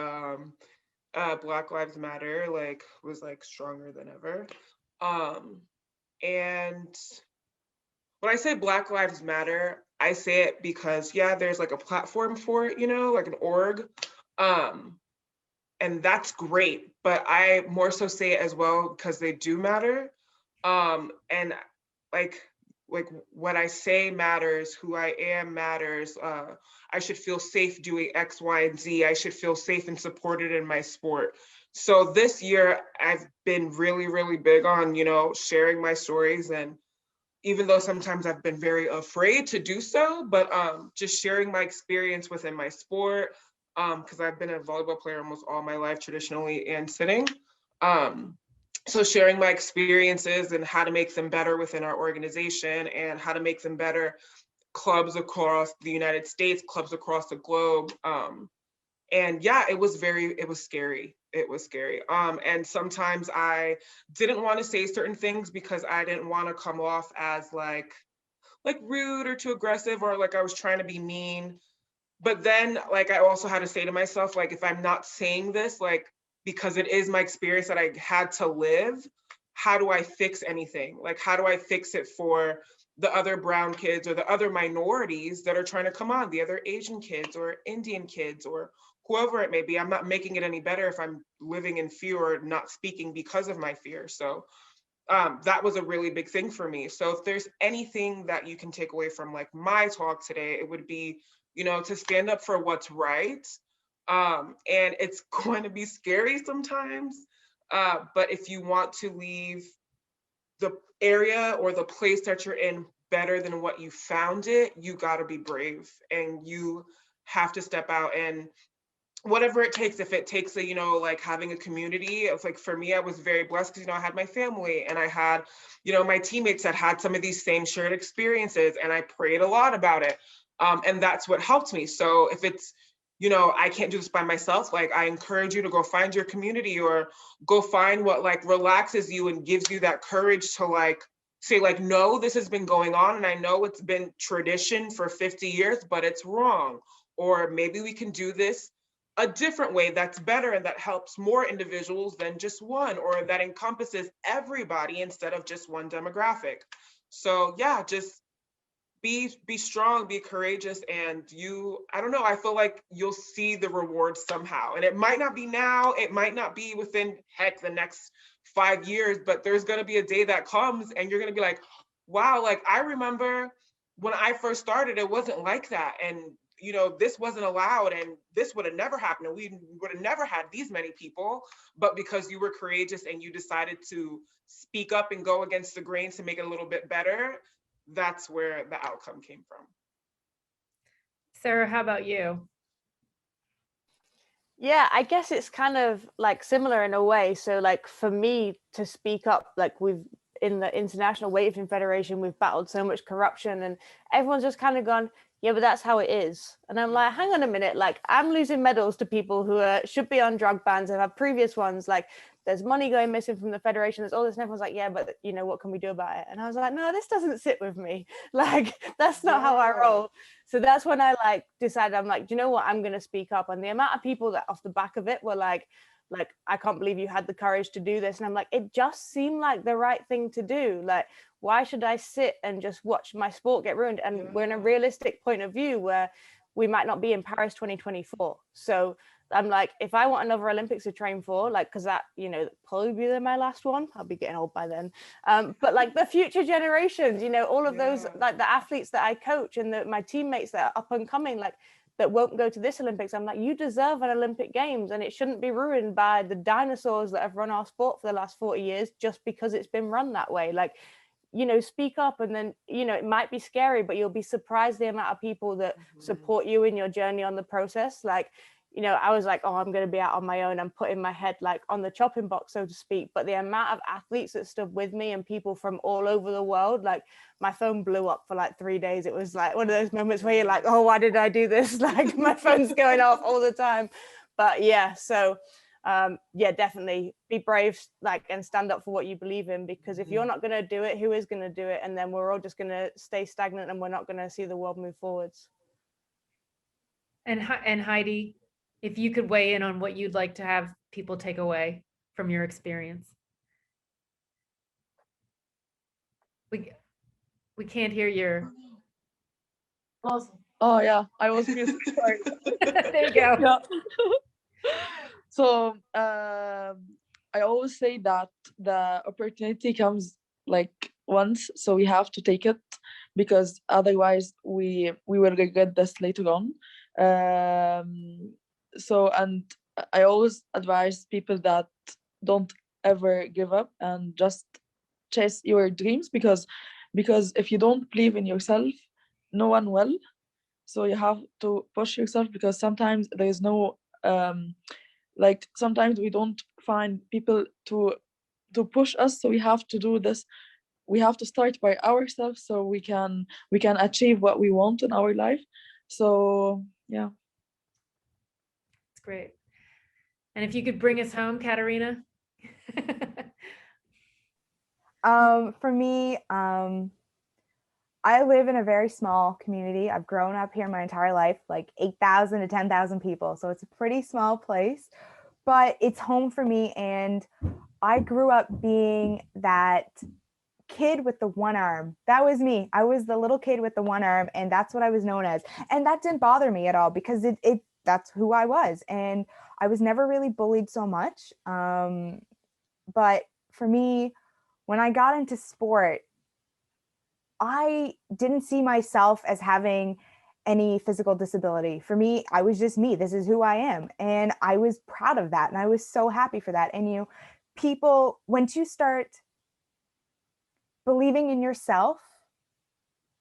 Black Lives Matter was stronger than ever. And when I say Black Lives Matter, I say it because there's a platform for it, an org. And that's great, but I more so say it as well because they do matter. And what I say matters, who I am matters. I should feel safe doing X, Y, and Z. I should feel safe and supported in my sport. So this year I've been really, really big on, sharing my stories. And even though sometimes I've been very afraid to do so, but just sharing my experience within my sport, because I've been a volleyball player almost all my life, traditionally and sitting. So sharing my experiences and how to make them better within our organization and how to make them better clubs across the United States, clubs across the globe. And it was scary. It was scary. And sometimes I didn't want to say certain things because I didn't want to come off as like rude or too aggressive or I was trying to be mean. But then I also had to say to myself, if I'm not saying this, because it is my experience that I had to live, how do I fix anything? Like, how do I fix it for the other brown kids or the other minorities that are trying to come on, the other Asian kids or Indian kids or whoever it may be? I'm not making it any better if I'm living in fear or not speaking because of my fear. So that was a really big thing for me. So if there's anything that you can take away from like my talk today, it would be, you know, to stand up for what's right. And it's going to be scary sometimes. But if you want to leave the area or the place that you're in better than what you found it, you got to be brave and you have to step out and whatever it takes. If it takes a, you know, like having a community, it's like for me, I was very blessed because, you know, I had my family and I had, you know, my teammates that had some of these same shared experiences, and I prayed a lot about it. And that's what helped me. So if it's, you know, I can't do this by myself, like I encourage you to go find your community or go find what like relaxes you and gives you that courage to like say like, no, this has been going on and I know it's been tradition for 50 years, but it's wrong. Or maybe we can do this a different way that's better and that helps more individuals than just one, or that encompasses everybody instead of just one demographic. So yeah, just be strong, be courageous, and I don't know, I feel like you'll see the rewards somehow. And it might not be now, it might not be within the next 5 years, but there's gonna be a day that comes and you're gonna be like, wow, like I remember when I first started, it wasn't like that. And you know, this wasn't allowed and this would have never happened. And we would have never had these many people, but because you were courageous and you decided to speak up and go against the grain to make it a little bit better, that's where the outcome came from. Sara, how about you? Yeah, I guess it's kind of like similar in a way. So like for me to speak up, like we've in the International Weightlifting Federation, we've battled so much corruption and everyone's just kind of gone, yeah, but that's how it is. And I'm like, hang on a minute, like I'm losing medals to people who should be on drug bans and have previous ones. Like there's money going missing from the federation. There's all this, and everyone's like, yeah, but you know, what can we do about it? And I was like, no, this doesn't sit with me. Like that's not how I roll. So that's when I like decided, I'm like, do you know what? I'm going to speak up. And the amount of people that off the back of it were like, I can't believe you had the courage to do this. And I'm like, it just seemed like the right thing to do. Like, why should I sit and just watch my sport get ruined? And we're in a realistic point of view where we might not be in Paris 2024. So I'm like, if I want another Olympics to train for, like, because that, you know, probably be my last one. I'll be getting old by then. But like the future generations, you know, all of those, like the athletes that I coach and my teammates that are up and coming, like that won't go to this Olympics. I'm like, you deserve an Olympic Games and it shouldn't be ruined by the dinosaurs that have run our sport for the last 40 years just because it's been run that way. Like, you know, speak up, and then, you know, it might be scary, but you'll be surprised the amount of people that support you in your journey on the process. Like, you know, I was like, oh, I'm going to be out on my own. I'm putting my head like on the chopping block, so to speak. But the amount of athletes that stood with me and people from all over the world, like my phone blew up for like 3 days. It was like one of those moments where you're like, oh, why did I do this? Like my phone's going off all the time. But yeah, so yeah, definitely be brave, like, and stand up for what you believe in, because if you're not going to do it, who is going to do it? And then we're all just going to stay stagnant and we're not going to see the world move forwards. And Heidi, if you could weigh in on what you'd like to have people take away from your experience. We can't hear your. Oh yeah, I was music. Sorry. There you go. Yeah. So I always say that the opportunity comes like once, so we have to take it, because otherwise we will regret this later on. So, and I always advise people that don't ever give up and just chase your dreams, because if you don't believe in yourself, no one will. So you have to push yourself, because sometimes there is no like sometimes we don't find people to push us, so we have to do this. We have to start by ourselves so we can achieve what we want in our life. So yeah, It's great. And if you could bring us home, Katarina. For me, I live in a very small community. I've grown up here my entire life, like 8,000 to 10,000 people. So it's a pretty small place. but it's home for me. And I grew up being that kid with the one arm. That was me. I was the little kid with the one arm, and that's what I was known as. And that didn't bother me at all, because it that's who I was. And I was never really bullied so much. But for me, when I got into sport, I didn't see myself as having any physical disability. For me, I was just me. This is who I am. And I was proud of that. And I was so happy for that. And people, once you start believing in yourself,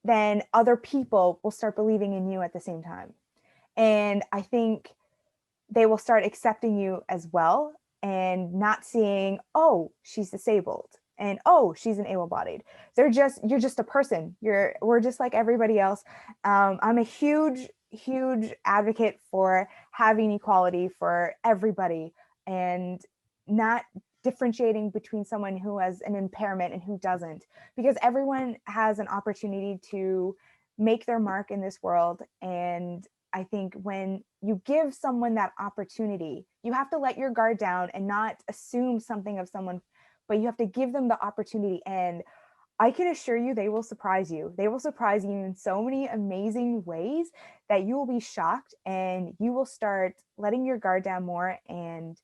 then other people will start believing in you at the same time. And I think they will start accepting you as well, and not seeing, oh, she's disabled, and oh, she's an able-bodied. You're just a person. We're just like everybody else. I'm a huge advocate for having equality for everybody, and not differentiating between someone who has an impairment and who doesn't, because everyone has an opportunity to make their mark in this world. And I think when you give someone that opportunity, you have to let your guard down and not assume something of someone, but you have to give them the opportunity. And I can assure you, they will surprise you. They will surprise you in so many amazing ways that you will be shocked, and you will start letting your guard down more, and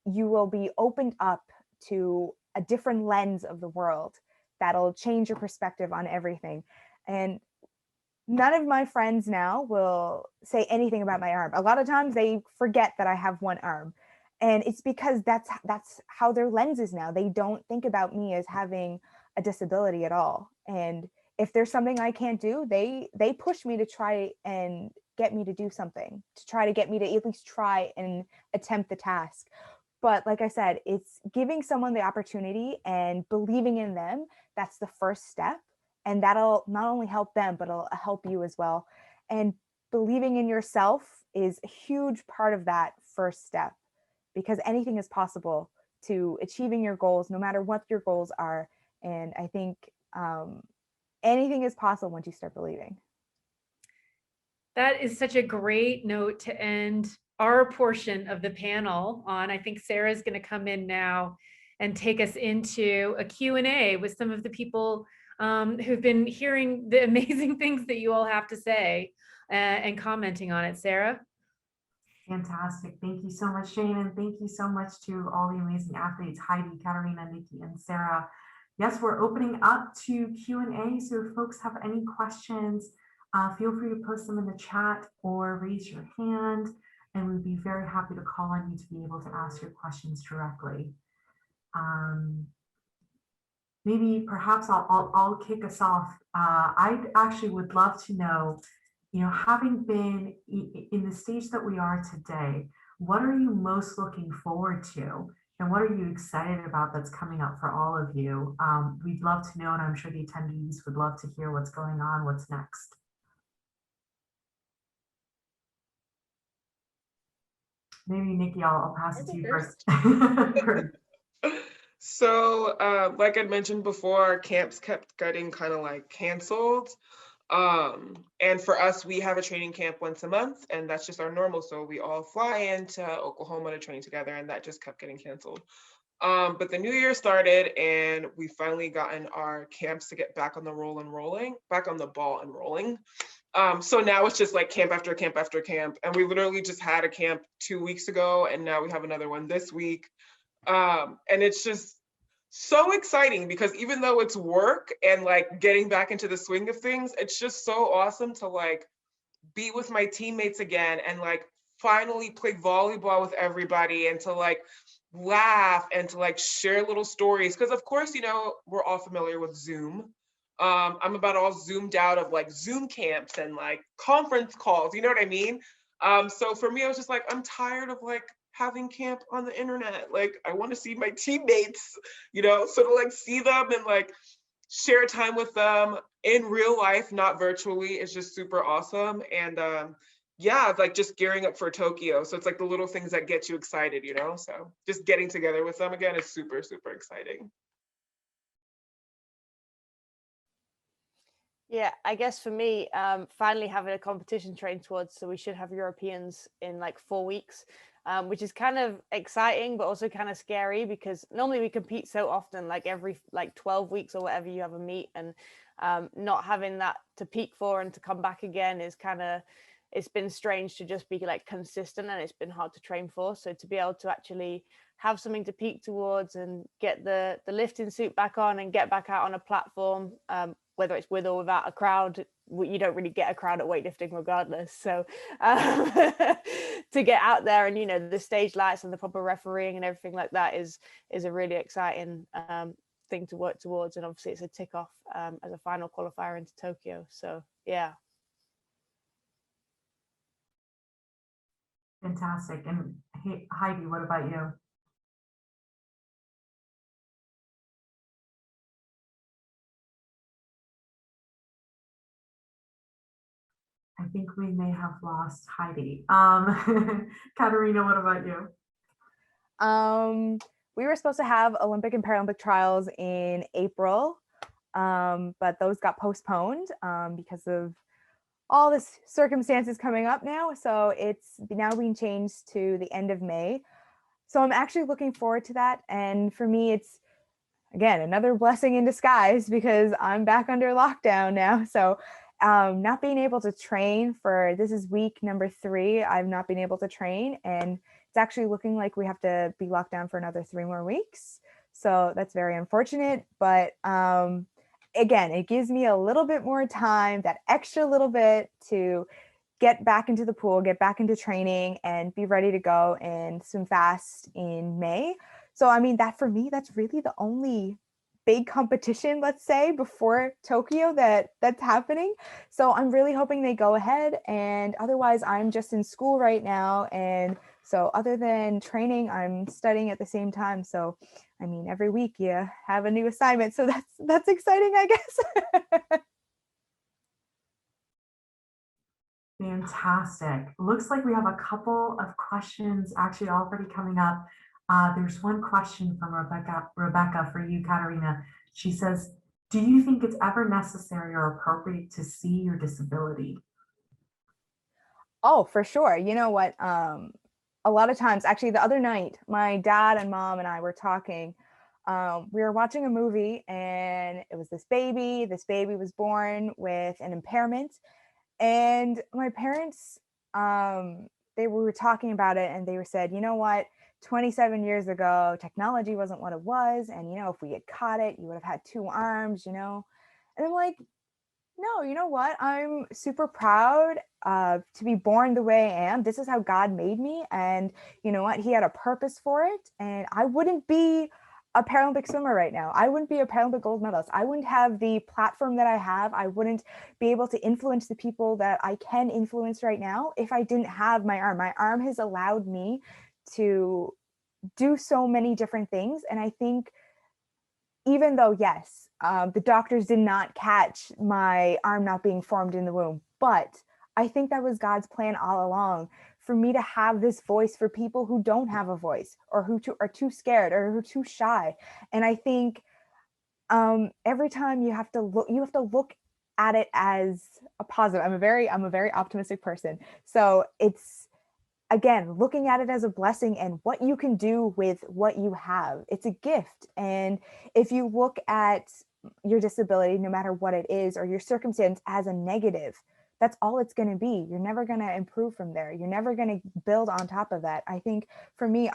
you will be opened up to a different lens of the world that'll change your perspective on everything. And none of my friends now will say anything about my arm. A lot of times they forget that I have one arm. And it's because that's how their lens is now. They don't think about me as having a disability at all. And if there's something I can't do, they push me to try and get me to do something, to try to get me to at least try and attempt the task. But like I said, it's giving someone the opportunity and believing in them. That's the first step. And that'll not only help them, but it'll help you as well. And believing in yourself is a huge part of that first step, because anything is possible to achieving your goals, no matter what your goals are. And I think anything is possible once you start believing. That is such a great note to end our portion of the panel on. I think Sarah's going to come in now and take us into a Q&A with some of the people who've been hearing the amazing things that you all have to say and commenting on it. Sarah? Fantastic. Thank you so much, Jane. And thank you so much to all the amazing athletes, Heidi, Katarina, Nikki, and Sara. Yes, we're opening up to Q&A. So if folks have any questions, feel free to post them in the chat or raise your hand, and we'd be very happy to call on you to be able to ask your questions directly. Maybe perhaps I'll kick us off. I actually would love to know, having been in the stage that we are today, what are you most looking forward to? And what are you excited about that's coming up for all of you? We'd love to know, and I'm sure the attendees would love to hear what's going on, what's next. Maybe Nikki, I'll pass it to you first. So like I mentioned before, camps kept getting kind of like canceled. And for us, we have a training camp once a month, and that's just our normal. So we all fly into Oklahoma to train together, and that just kept getting canceled. But the new year started, and we finally gotten our camps to get back on the ball and rolling. So now it's just like camp after camp after camp. And we literally just had a camp 2 weeks ago, and now we have another one this week. And it's just so exciting, because even though it's work and like getting back into the swing of things, it's just so awesome to like be with my teammates again and like finally play volleyball with everybody and to like laugh and to like share little stories. Because of course, we're all familiar with Zoom. I'm about all zoomed out of like Zoom camps and like conference calls, you know what I mean? So for me, I was just like, I'm tired of like having camp on the internet. Like, I want to see my teammates, so to like see them and like share time with them in real life, not virtually, is just super awesome. And yeah, like just gearing up for Tokyo. So it's like the little things that get you excited, so just getting together with them again is super, super exciting. Yeah, I guess for me, finally having a competition to train towards, so we should have Europeans in like 4 weeks. which is kind of exciting, but also kind of scary because normally we compete so often, like every 12 weeks or whatever, you have a meet, and not having that to peak for and to come back again is kind of, it's been strange to just be like consistent, and it's been hard to train for. So to be able to actually have something to peak towards and get the lifting suit back on and get back out on a platform, whether it's with or without a crowd, you don't really get a crowd at weightlifting regardless. So to get out there and, you know, the stage lights and the proper refereeing and everything like that is a really exciting thing to work towards. And obviously it's a tick off as a final qualifier into Tokyo. So yeah. Fantastic. And hey, Heidi, what about you? I think we may have lost Heidi. Katarina, what about you? We were supposed to have Olympic and Paralympic trials in April, but those got postponed because of all the circumstances coming up now. So it's now being changed to the end of May. So I'm actually looking forward to that. And for me, it's, again, another blessing in disguise because I'm back under lockdown now. So not being able to train this is week number 3, I've not been able to train, and it's actually looking like we have to be locked down for another 3 more weeks. So that's very unfortunate, but again, it gives me a little bit more time, that extra little bit to get back into the pool, get back into training, and be ready to go and swim fast in May. So, I mean, that for me, that's really the only big competition, let's say, before Tokyo that's happening. So I'm really hoping they go ahead, and otherwise I'm just in school right now. And so other than training, I'm studying at the same time. So, I mean, every week you have a new assignment. So that's exciting, I guess. Fantastic. Looks like we have a couple of questions actually already coming up. There's one question from Rebecca for you, Katarina. She says, do you think it's ever necessary or appropriate to see your disability? Oh, for sure. You know what? A lot of times, actually, the other night, my dad and mom and I were talking. We were watching a movie, and it was this baby. This baby was born with an impairment. And my parents, they were talking about it, and they said, you know what? 27 years ago, technology wasn't what it was. And, you know, if we had caught it, you would have had 2 arms, you know? And I'm like, no, you know what? I'm super proud to be born the way I am. This is how God made me. And you know what? He had a purpose for it. And I wouldn't be a Paralympic swimmer right now. I wouldn't be a Paralympic gold medalist. I wouldn't have the platform that I have. I wouldn't be able to influence the people that I can influence right now if I didn't have my arm. My arm has allowed me to do so many different things. And I think even though, yes, the doctors did not catch my arm not being formed in the womb, but I think that was God's plan all along, for me to have this voice for people who don't have a voice, or who are too scared, or who are too shy. And I think every time you have to look at it as a positive. I'm a very optimistic person. So it's, again, looking at it as a blessing and what you can do with what you have. It's a gift. And if you look at your disability, no matter what it is, or your circumstance, as a negative, that's all it's going to be. You're never going to improve from there. You're never going to build on top of that. I think for me,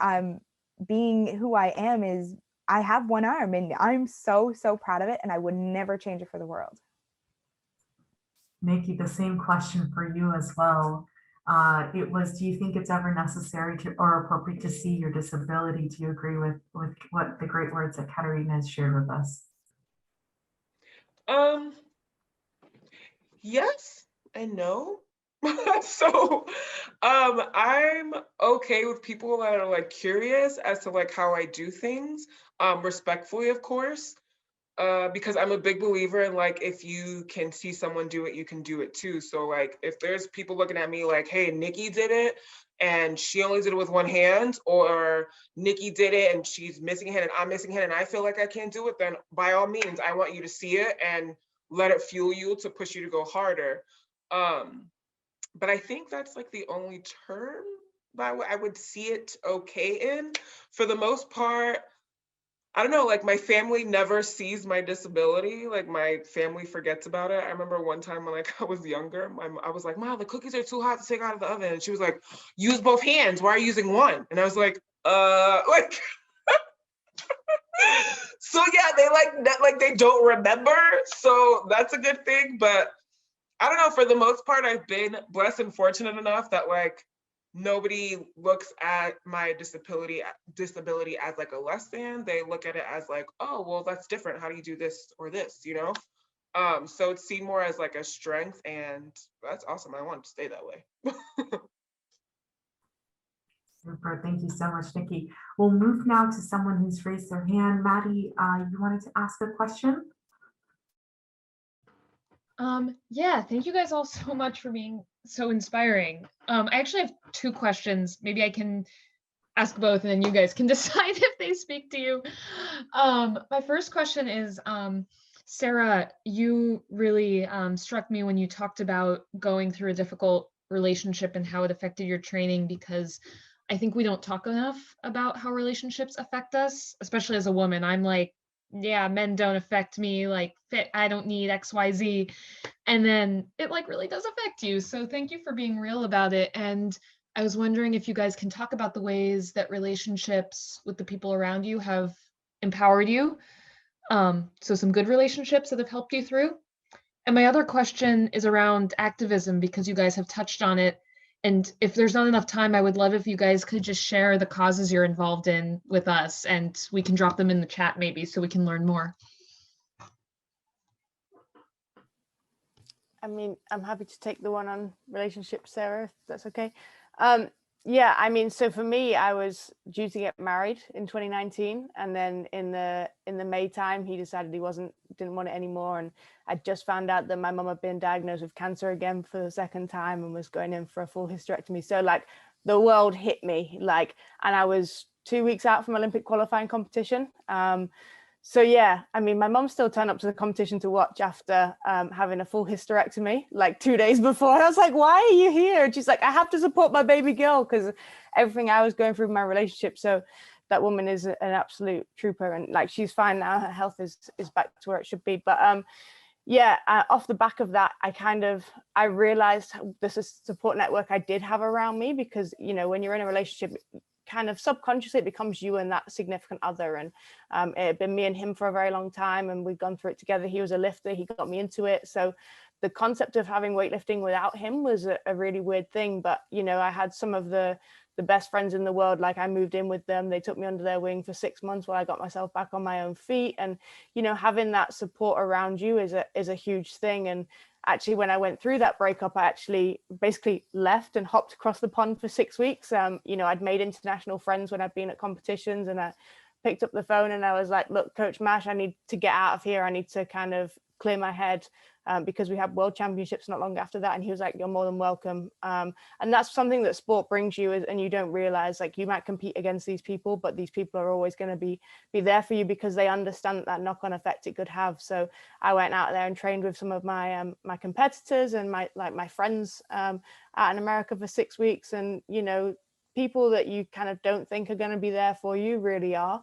being who I am is I have one arm, and I'm so proud of it, and I would never change it for the world. Nikki, the same question for you as well. It was, do you think it's ever necessary to or appropriate to see your disability? Do you agree with what the great words that Katarina has shared with us? Yes and no. So I'm okay with people that are like curious as to like how I do things, respectfully, of course. Because I'm a big believer in like, if you can see someone do it, you can do it too. So like, if there's people looking at me like, hey, Nikki did it and she only did it with one hand, or Nikki did it and she's missing a hand and I'm missing a hand and I feel like I can't do it, then by all means, I want you to see it and let it fuel you to push you to go harder. But I think that's like the only term I would see it okay in. For the most part, I don't know, like my family never sees my disability. Like my family forgets about it. I remember one time when like I was younger, I was like, Mom, the cookies are too hot to take out of the oven. And she was like, use both hands. Why are you using one? And I was like, like, so yeah, they like they don't remember. So that's a good thing. But I don't know, for the most part, I've been blessed and fortunate enough that like nobody looks at my disability as like a less than. They look at it as like, oh, well, that's different. How do you do this or this, you know? So it's seen more as like a strength, and that's awesome. I want it to stay that way. Super. Thank you so much, Nikki. We'll move now to someone who's raised their hand. Maddie, you wanted to ask a question? Yeah, thank you guys all so much for being so inspiring. I actually have two questions. Maybe I can ask both and then you guys can decide if they speak to you. My first question is, Sara, you really struck me when you talked about going through a difficult relationship and how it affected your training, because I think we don't talk enough about how relationships affect us, especially as a woman. I'm like, yeah, men don't affect me, like I don't need XYZ. And then it like really does affect you. So thank you for being real about it. And I was wondering if you guys can talk about the ways that relationships with the people around you have empowered you. So some good relationships that have helped you through. And my other question is around activism, because you guys have touched on it. And if there's not enough time, I would love if you guys could just share the causes you're involved in with us, and we can drop them in the chat maybe so we can learn more. I mean, I'm happy to take the one on relationships, Sara, if that's okay. Yeah, I mean, so for me, I was due to get married in 2019, and then in the May time, he decided he didn't want it anymore, and I just found out that my mum had been diagnosed with cancer again for the second time and was going in for a full hysterectomy. So like the world hit me, like, and I was 2 weeks out from Olympic qualifying competition. So yeah, I mean, my mom still turned up to the competition to watch after having a full hysterectomy, like 2 days before. And I was like, why are you here? And she's like, I have to support my baby girl because everything I was going through in my relationship. So that woman is an absolute trooper, and like she's fine now. Her health is back to where it should be. But yeah, off the back of that, I realized this is a support network I did have around me, because, you know, when you're in a relationship, kind of subconsciously it becomes you and that significant other, and it had been me and him for a very long time, and we'd gone through it together. He was a lifter, he got me into it, so the concept of having weightlifting without him was a really weird thing. But you know, I had some of the best friends in the world. Like I moved in with them, they took me under their wing for 6 months while I got myself back on my own feet, and you know, having that support around you is a huge thing. And actually, when I went through that breakup, I actually basically left and hopped across the pond for 6 weeks. You know, I'd made international friends when I'd been at competitions, and I picked up the phone and I was like, look, Coach Mash, I need to get out of here. I need to kind of clear my head, because we had world championships not long after that. And he was like, you're more than welcome. And that's something that sport brings you, and you don't realize, like, you might compete against these people, but these people are always going to be there for you because they understand that knock-on effect it could have. So I went out there and trained with some of my my competitors and my friends out in America for 6 weeks. And, you know, people that you kind of don't think are going to be there for you really are.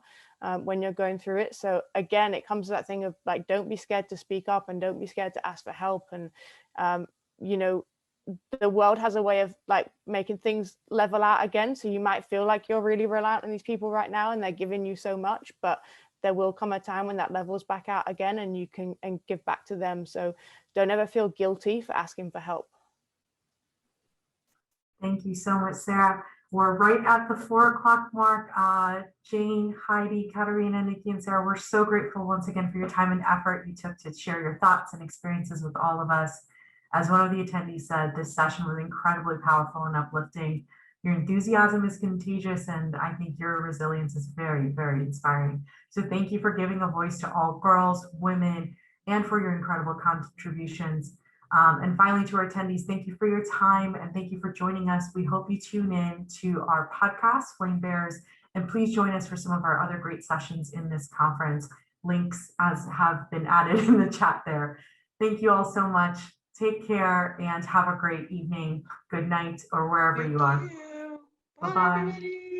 When you're going through it. So again, it comes to that thing of like, don't be scared to speak up and don't be scared to ask for help. And you know, the world has a way of like making things level out again. So you might feel like you're really reliant on these people right now and they're giving you so much, but there will come a time when that levels back out again and you can give back to them. So don't ever feel guilty for asking for help. Thank you so much, Sara. We're right at the 4 o'clock mark. Jane, Heidi, Katarina, Nikki, and Sara, we're so grateful once again for your time and effort you took to share your thoughts and experiences with all of us. As one of the attendees said, this session was incredibly powerful and uplifting. Your enthusiasm is contagious, and I think your resilience is very, very inspiring. So thank you for giving a voice to all girls, women, and for your incredible contributions. And finally, to our attendees, thank you for your time and thank you for joining us. We hope you tune in to our podcast, Flame Bears, and please join us for some of our other great sessions in this conference. Links as have been added in the chat there. Thank you all so much. Take care and have a great evening, good night, or wherever you are. Bye-bye. everybody.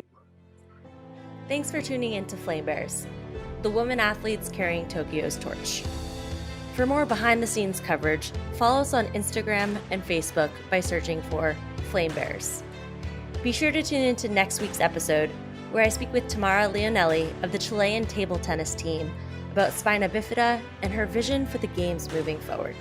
Thanks for tuning in to Flame Bears, the women athletes carrying Tokyo's torch. For more behind-the-scenes coverage, follow us on Instagram and Facebook by searching for Flame Bears. Be sure to tune into next week's episode, where I speak with Tamara Leonelli of the Chilean table tennis team about spina bifida and her vision for the games moving forward.